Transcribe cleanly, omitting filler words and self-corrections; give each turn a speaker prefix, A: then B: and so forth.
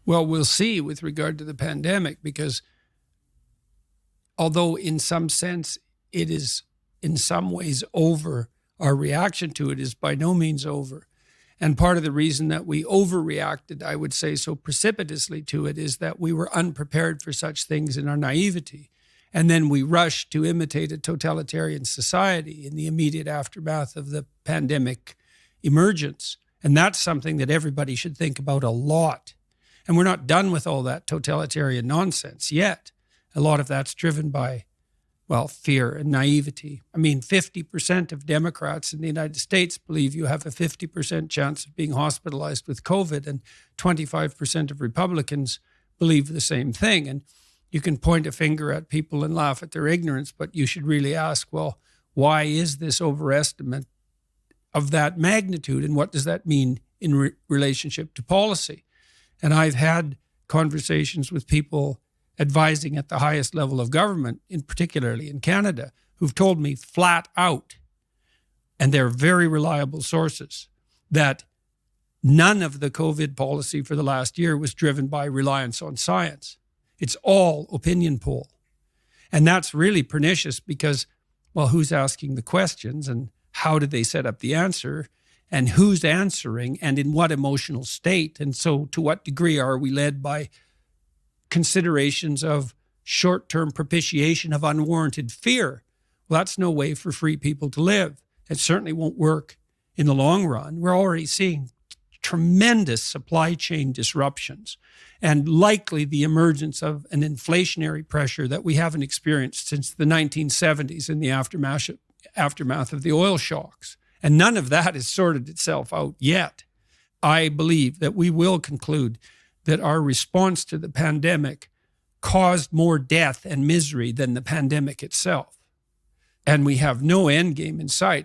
A: Well, we'll see with regard to the pandemic, because although in some sense it is in some ways over, our reaction to it is by no means over. And part of the reason that we overreacted, I would say, so precipitously to it is that we were unprepared for such things in our naivety. And then we rushed to imitate a totalitarian society in the immediate aftermath of the pandemic emergence. And that's something that everybody should think about a lot. And we're not done with all that totalitarian nonsense yet. A lot of that's driven by, well, fear and naivety. I mean, 50% of Democrats in the United States believe you have a 50% chance of being hospitalized with COVID, and 25% of Republicans believe the same thing. And you can point a finger at people and laugh at their ignorance, but you should really ask, well, why is this overestimate of that magnitude, and what does that mean in relationship to policy? And I've had conversations with people advising at the highest level of government, particularly in Canada, who've told me flat out, and they're very reliable sources, that none of the COVID policy for the last year was driven by reliance on science. It's all opinion poll. And that's really pernicious because, well, who's asking the questions, and how do they set up the answer, and who's answering, and in what emotional state? And so to what degree are we led by considerations of short-term propitiation of unwarranted fear? Well, that's no way for free people to live. It certainly won't work in the long run. We're already seeing tremendous supply chain disruptions and likely the emergence of an inflationary pressure that we haven't experienced since the 1970s in the aftermath of the oil shocks. And none of that has sorted itself out yet. I believe that we will conclude that our response to the pandemic caused more death and misery than the pandemic itself. And we have no end game in sight.